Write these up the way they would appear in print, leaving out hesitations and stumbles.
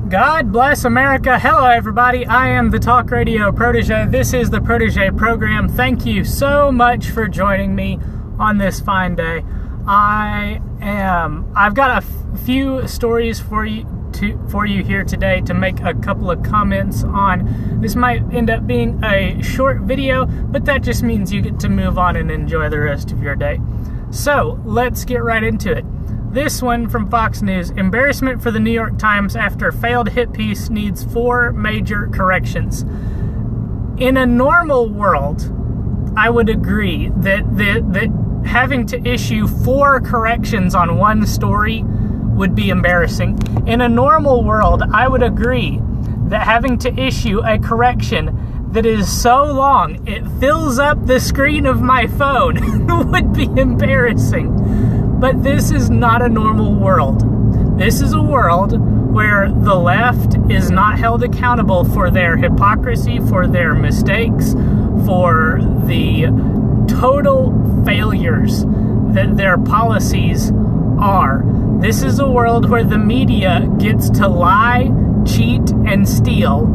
God bless America. Hello, everybody. I am the Talk Radio Protege. This is the Protege program. Thank you so much for joining me on this fine day. I've got a few stories for you here today to make a couple of comments on. This might end up being a short video, but that just means you get to move on and enjoy the rest of your day. So let's get right into it. This one from Fox News: embarrassment for the New York Times after failed hit piece needs 4 major corrections. In a normal world, I would agree that having to issue 4 corrections on one story would be embarrassing. In a normal world, I would agree that having to issue a correction that is so long it fills up the screen of my phone would be embarrassing. But this is not a normal world. This is a world where the left is not held accountable for their hypocrisy, for their mistakes, for the total failures that their policies are. This is a world where the media gets to lie, cheat, and steal,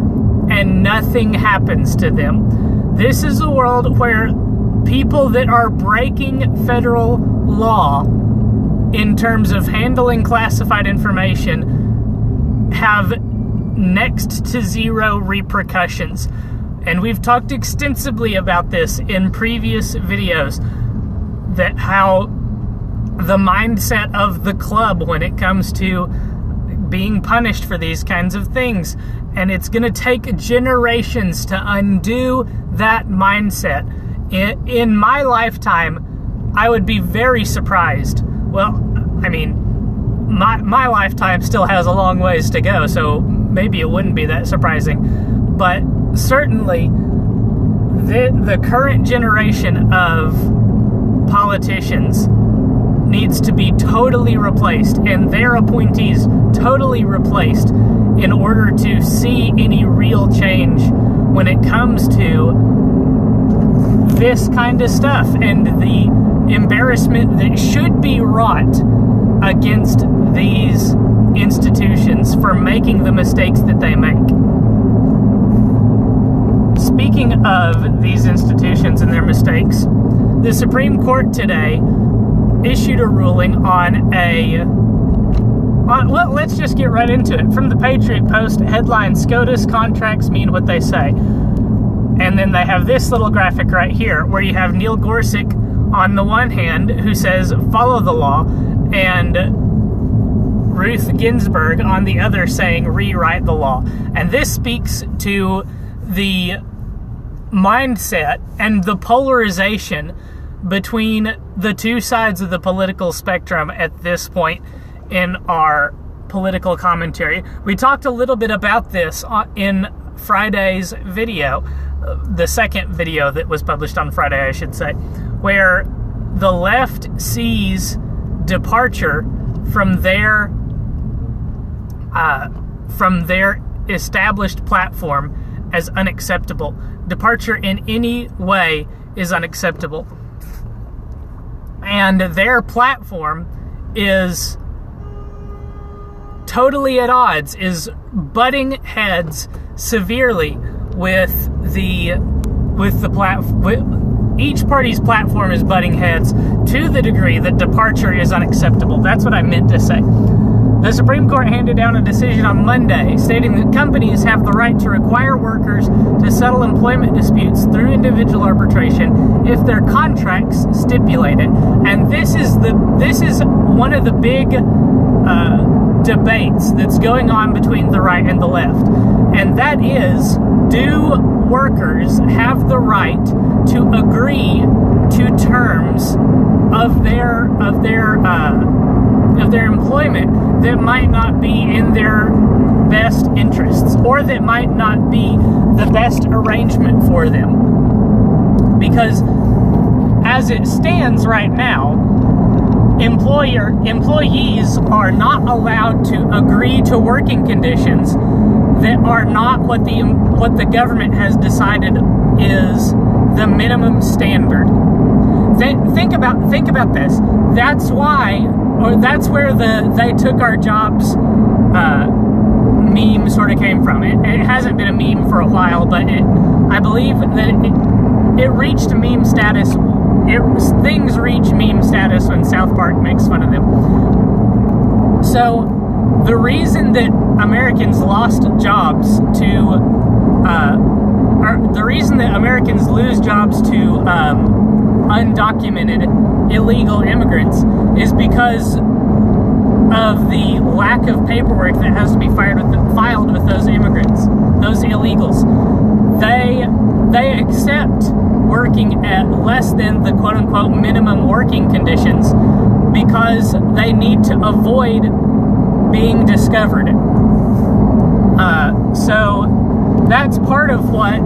and nothing happens to them. This is a world where people that are breaking federal law in terms of handling classified information have next to zero repercussions. And we've talked extensively about this in previous videos, that how the mindset of the club when it comes to being punished for these kinds of things. And it's going to take generations to undo that mindset. In my lifetime, I would be very surprised. Well, I mean, my lifetime still has a long ways to go, so maybe it wouldn't be that surprising. But certainly, the current generation of politicians needs to be totally replaced, and their appointees totally replaced, in order to see any real change when it comes to this kind of stuff and the embarrassment that should be wrought against these institutions for making the mistakes that they make. Speaking of these institutions and their mistakes, the Supreme Court today issued a ruling well, let's just get right into it. From the Patriot Post, headline: SCOTUS contracts mean what they say. And then they have this little graphic right here where you have Neil Gorsuch on the one hand, who says follow the law, and Ruth Ginsburg on the other saying rewrite the law. And this speaks to the mindset and the polarization between the two sides of the political spectrum at this point in our political commentary. We talked a little bit about this in Friday's video, the second video that was published on Friday, I should say, where the left sees departure from their established platform as unacceptable. Departure in any way is unacceptable. And their platform is totally at odds, is butting heads severely with each party's platform is butting heads to the degree that departure is unacceptable. That's what I meant to say. The Supreme Court handed down a decision on Monday stating that companies have the right to require workers to settle employment disputes through individual arbitration if their contracts stipulate it. And this is one of the big debates that's going on between the right and the left. And that is, do workers have the right to agree to terms of their employment that might not be in their best interests, or that might not be the best arrangement for them? Because as it stands right now, employees are not allowed to agree to working conditions that are not what the government has decided is the minimum standard. Think about this. That's why, or that's where the "they took our jobs" meme came from. It hasn't been a meme for a while, but I believe that it reached meme status. Things reach meme status when South Park makes fun of them. So the reason that Americans lost jobs to the reason that Americans lose jobs to undocumented illegal immigrants is because of the lack of paperwork that has to be filed with those immigrants, those illegals. They accept working at less than the quote-unquote minimum working conditions because they need to avoid being discovered. So that's part of what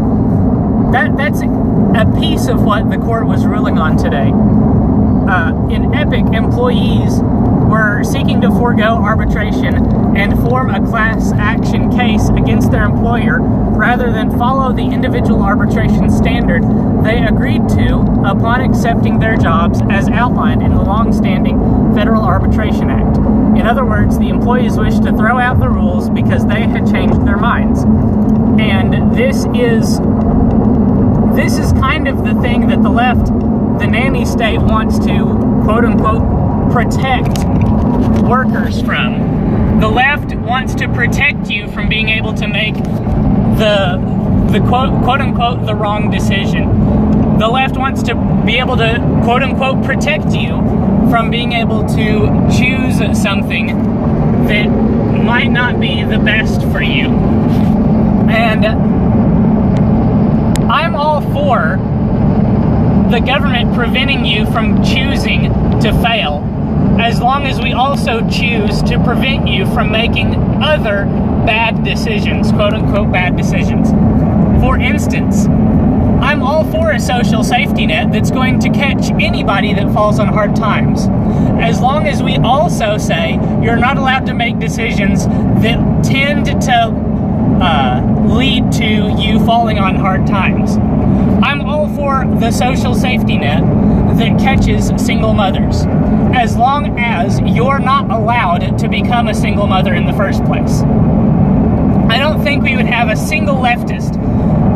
that's a piece of what the court was ruling on today. In Epic, employees were seeking to forego arbitration and form a class action case against their employer rather than follow the individual arbitration standard they agreed to upon accepting their jobs as outlined in the long-standing Federal Arbitration Act. In other words, the employees wished to throw out the rules because they had changed their minds. And this is kind of the thing that the left, the nanny state, wants to quote-unquote protect workers from. The left wants to protect you from being able to make the quote-unquote the wrong decision. The left wants to be able to quote-unquote protect you from being able to choose something that might not be the best for you. And I'm all for the government preventing you from choosing to fail, as long as we also choose to prevent you from making other bad decisions, quote-unquote bad decisions. For instance, I'm all for a social safety net that's going to catch anybody that falls on hard times, as long as we also say you're not allowed to make decisions that tend to lead to you falling on hard times. I'm all for the social safety net that catches single mothers, as long as you're not allowed to become a single mother in the first place. I don't think we would have a single leftist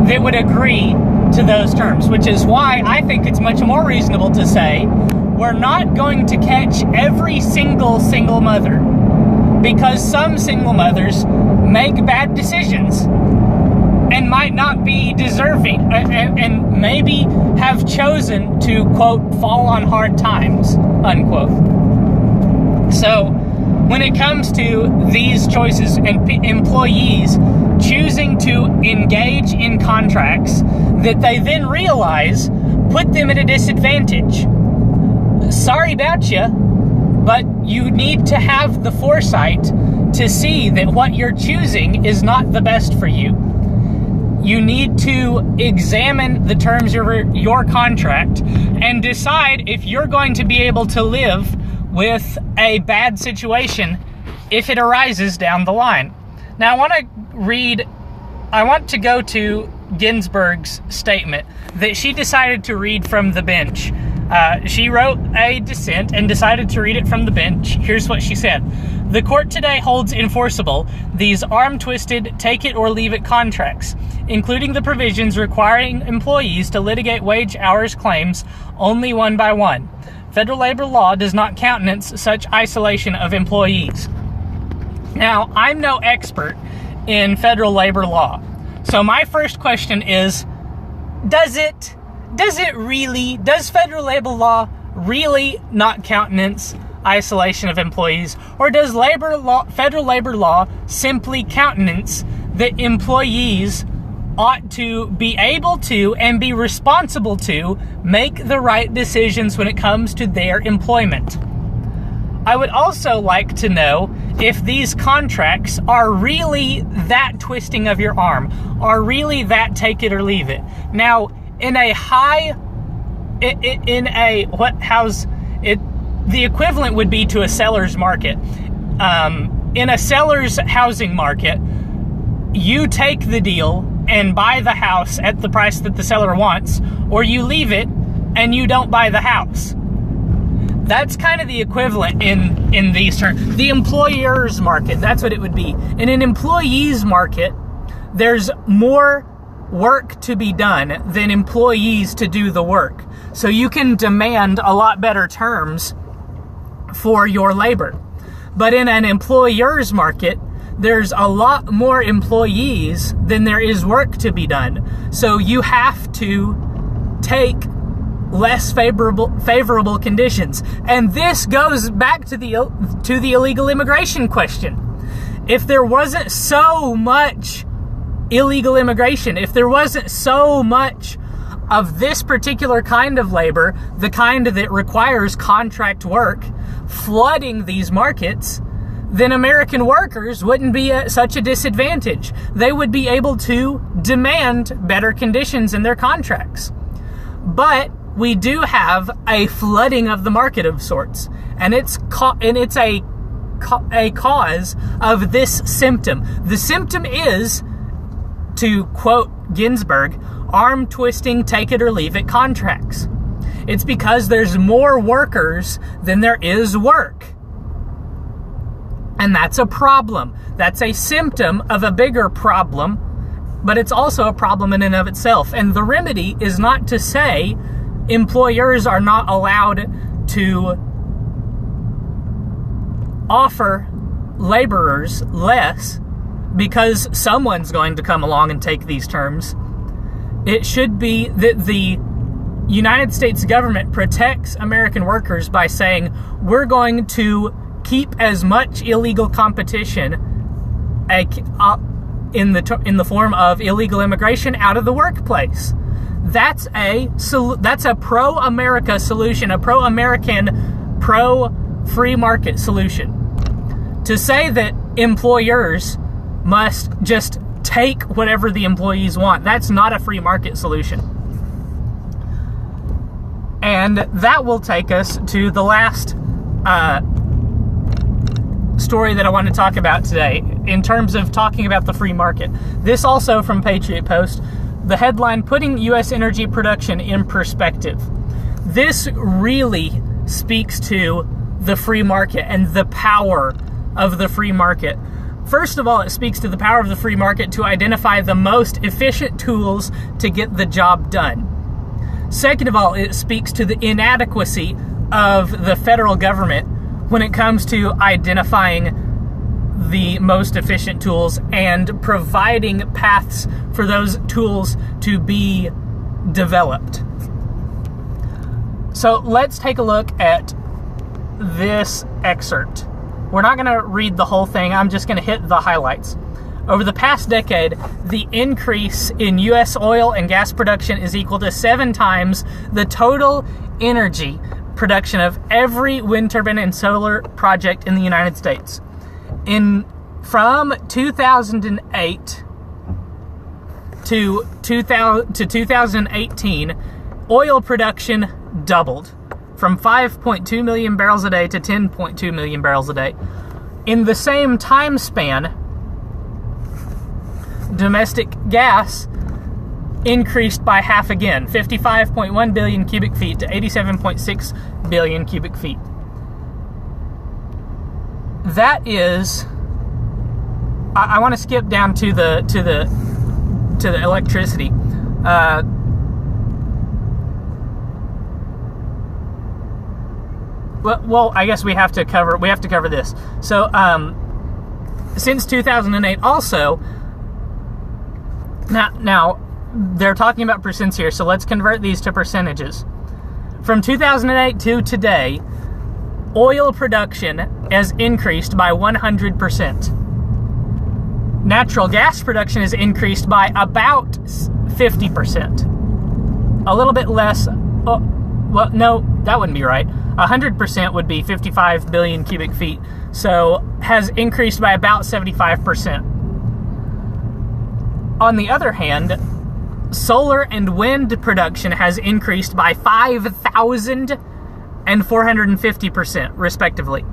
that would agree to those terms, which is why I think it's much more reasonable to say we're not going to catch every single mother, because some single mothers make bad decisions and might not be deserving and maybe have chosen to, quote, fall on hard times, unquote. So when it comes to these choices and employees choosing to engage in contracts that they then realize put them at a disadvantage, sorry about you, but you need to have the foresight to see that what you're choosing is not the best for you. You need to examine the terms of your contract and decide if you're going to be able to live with a bad situation if it arises down the line. Now, I want to go to Ginsburg's statement that she decided to read from the bench. She wrote a dissent and decided to read it from the bench. Here's what she said. The court today holds enforceable these arm-twisted, take-it-or-leave-it contracts, including the provisions requiring employees to litigate wage hours claims only one by one. Federal labor law does not countenance such isolation of employees. Now, I'm no expert in federal labor law, so my first question is, does federal labor law really not countenance isolation of employees, or does federal labor law simply countenance that employees ought to be able to and be responsible to make the right decisions when it comes to their employment? I would also like to know if these contracts are really that twisting of your arm, are really that take it or leave it. Now, the equivalent would be to a seller's market. In a seller's housing market, you take the deal and buy the house at the price that the seller wants, or you leave it and you don't buy the house. That's kind of the equivalent in these terms. The employer's market, that's what it would be. In an employee's market, there's more work to be done than employees to do the work. So you can demand a lot better terms for your labor. But in an employer's market, there's a lot more employees than there is work to be done. So you have to take less favorable conditions. And this goes back to the illegal immigration question. If there wasn't so much illegal immigration, if there wasn't so much of this particular kind of labor, the kind that requires contract work, flooding these markets, then American workers wouldn't be at such a disadvantage. They would be able to demand better conditions in their contracts. But we do have a flooding of the market of sorts, and it's a cause of this symptom. The symptom is, to quote Ginsburg, arm twisting, take it or leave it contracts. It's because there's more workers than there is work. And that's a problem. That's a symptom of a bigger problem, but it's also a problem in and of itself. And the remedy is not to say employers are not allowed to offer laborers less because someone's going to come along and take these terms. It should be that the United States government protects American workers by saying, we're going to keep as much illegal competition in the form of illegal immigration out of the workplace. That's a pro-America solution, a pro-American, pro-free market solution. To say that employers must just take whatever the employees want, that's not a free market solution. And that will take us to the last story that I want to talk about today in terms of talking about the free market. This also from Patriot Post. The headline, Putting U.S. Energy Production in Perspective. This really speaks to the free market and the power of the free market. First of all, it speaks to the power of the free market to identify the most efficient tools to get the job done. Second of all, it speaks to the inadequacy of the federal government when it comes to identifying the most efficient tools and providing paths for those tools to be developed. So let's take a look at this excerpt. We're not going to read the whole thing. I'm just going to hit the highlights. Over the past decade, the increase in U.S. oil and gas production is equal to 7 times the total energy production of every wind turbine and solar project in the United States. From 2008 to 2018, oil production doubled from 5.2 million barrels a day to 10.2 million barrels a day. In the same time span, domestic gas increased by half again, 55.1 billion cubic feet to 87.6 billion cubic feet. That is, I want to skip down to the electricity. Well, I guess we have to cover this. So, since 2008, also, now they're talking about percents here, so let's convert these to percentages. From 2008 to today, oil production has increased by 100%. Natural gas production has increased by about 50%. A little bit less. Oh, well, no, that wouldn't be right. 100% would be 55 billion cubic feet. So has increased by about 75%. On the other hand, solar and wind production has increased by 5,000 and 450%, respectively.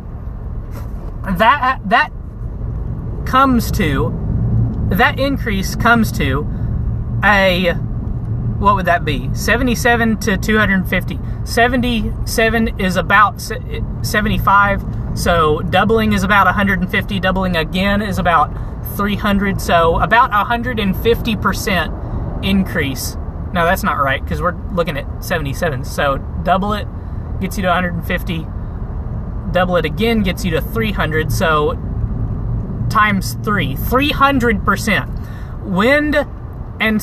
That increase comes to a what would that be? 77 to 250. 77 is about 75, so doubling is about 150. Doubling again is about 300, so about 150% increase. No, that's not right, because we're looking at 77. So double it gets you to 150. Double it again gets you to 300, so times 3. 300%. Wind and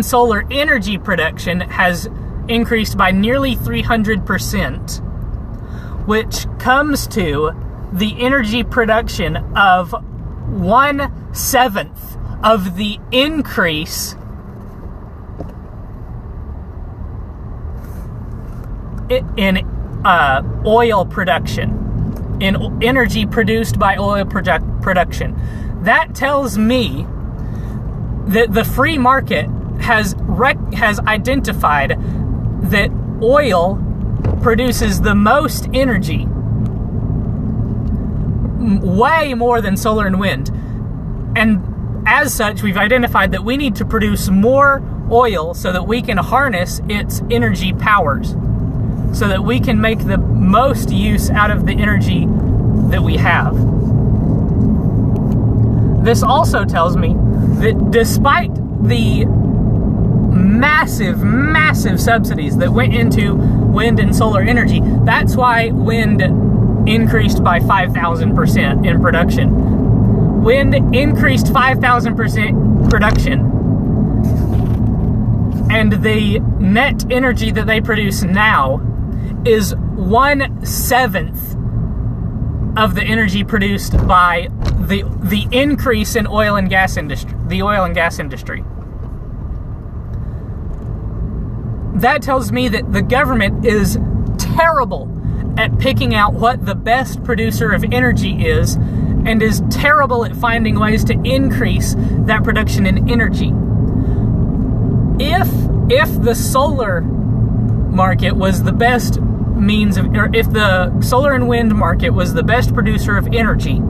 solar energy production has increased by nearly 300%, which comes to the energy production of 1/7 of the increase in oil production, in energy produced by oil production. That tells me that the free market has identified that oil produces the most energy, way more than solar and wind. And as such, we've identified that we need to produce more oil so that we can harness its energy powers, so that we can make the most use out of the energy that we have. This also tells me that despite the massive subsidies that went into wind and solar energy, that's why wind increased by 5,000% in production. Wind increased 5,000% production, and the net energy that they produce now is 1/7 of the energy produced by the increase in oil and gas industry, the oil and gas industry. That tells me that the government is terrible at picking out what the best producer of energy is, and is terrible at finding ways to increase that production in energy. If the solar market was the best means of, or if the solar and wind market was the best producer of energy,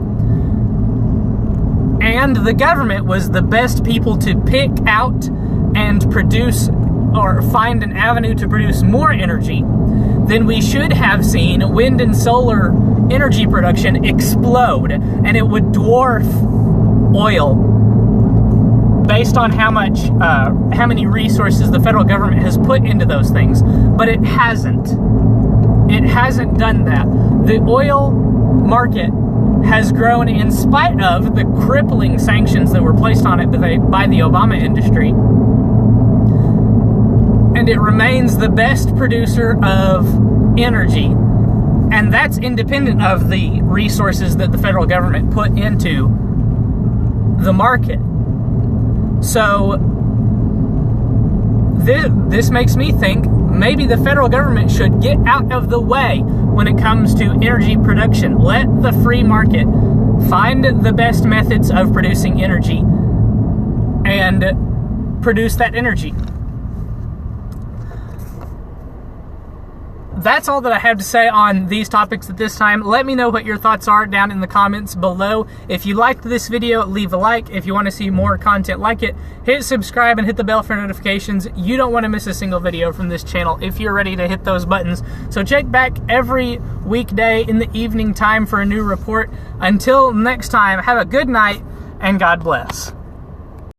and the government was the best people to pick out and produce or find an avenue to produce more energy, then we should have seen wind and solar energy production explode, and it would dwarf oil based on how many resources the federal government has put into those things. But it hasn't. It hasn't done that. The oil market has grown in spite of the crippling sanctions that were placed on it by the Obama industry. And it remains the best producer of energy. And that's independent of the resources that the federal government put into the market. So this makes me think maybe the federal government should get out of the way when it comes to energy production. Let the free market find the best methods of producing energy and produce that energy. That's all that I have to say on these topics at this time. Let me know what your thoughts are down in the comments below. If you liked this video, leave a like. If you want to see more content like it, hit subscribe and hit the bell for notifications. You don't want to miss a single video from this channel if you're ready to hit those buttons. So check back every weekday in the evening time for a new report. Until next time, have a good night and God bless.